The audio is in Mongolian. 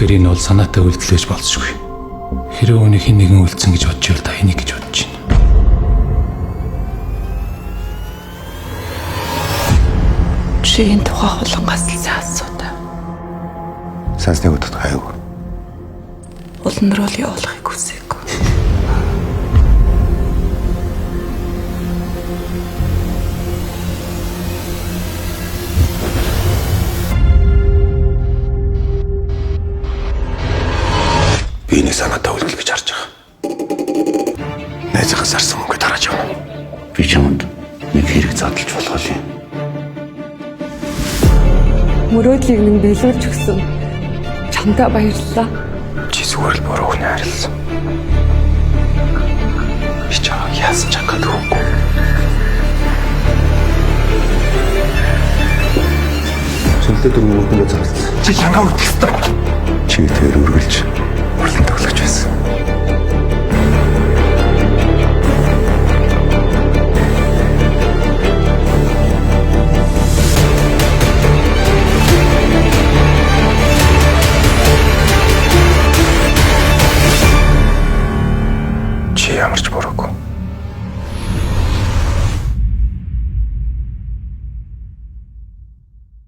Тэгэхээр энэ бол санаатай үйлдэл гэж болцсогүй. Хэрэв үүнийг хэн нэгэн үлдсэн гэж бодож байвал та энийг гэж бодож байна. Жигийн тухай хулангаас л сайн асуудаа. Сансныг удаад гайгүй. Улан руу л явуулахыг хүсээгүй. Би энэ санаатай үйлдэл гэж харж байгаа. Найзынхаас арсан мөнгө тарааж явна. Би чамд нэг хэрэг задлж болгоо юм. Мөрөөдлийг минь биелүүлж өгсөн. Чамдаа баярлалаа. Чи зүгээр л буруу хүн хайрласан. Би чамайг яасан ч хангад өгөхгүй. Сүлдээ дөрөв мөнгөнд зарлсан. Чи чангаа үтгэстэ. Чи тэр үргэлж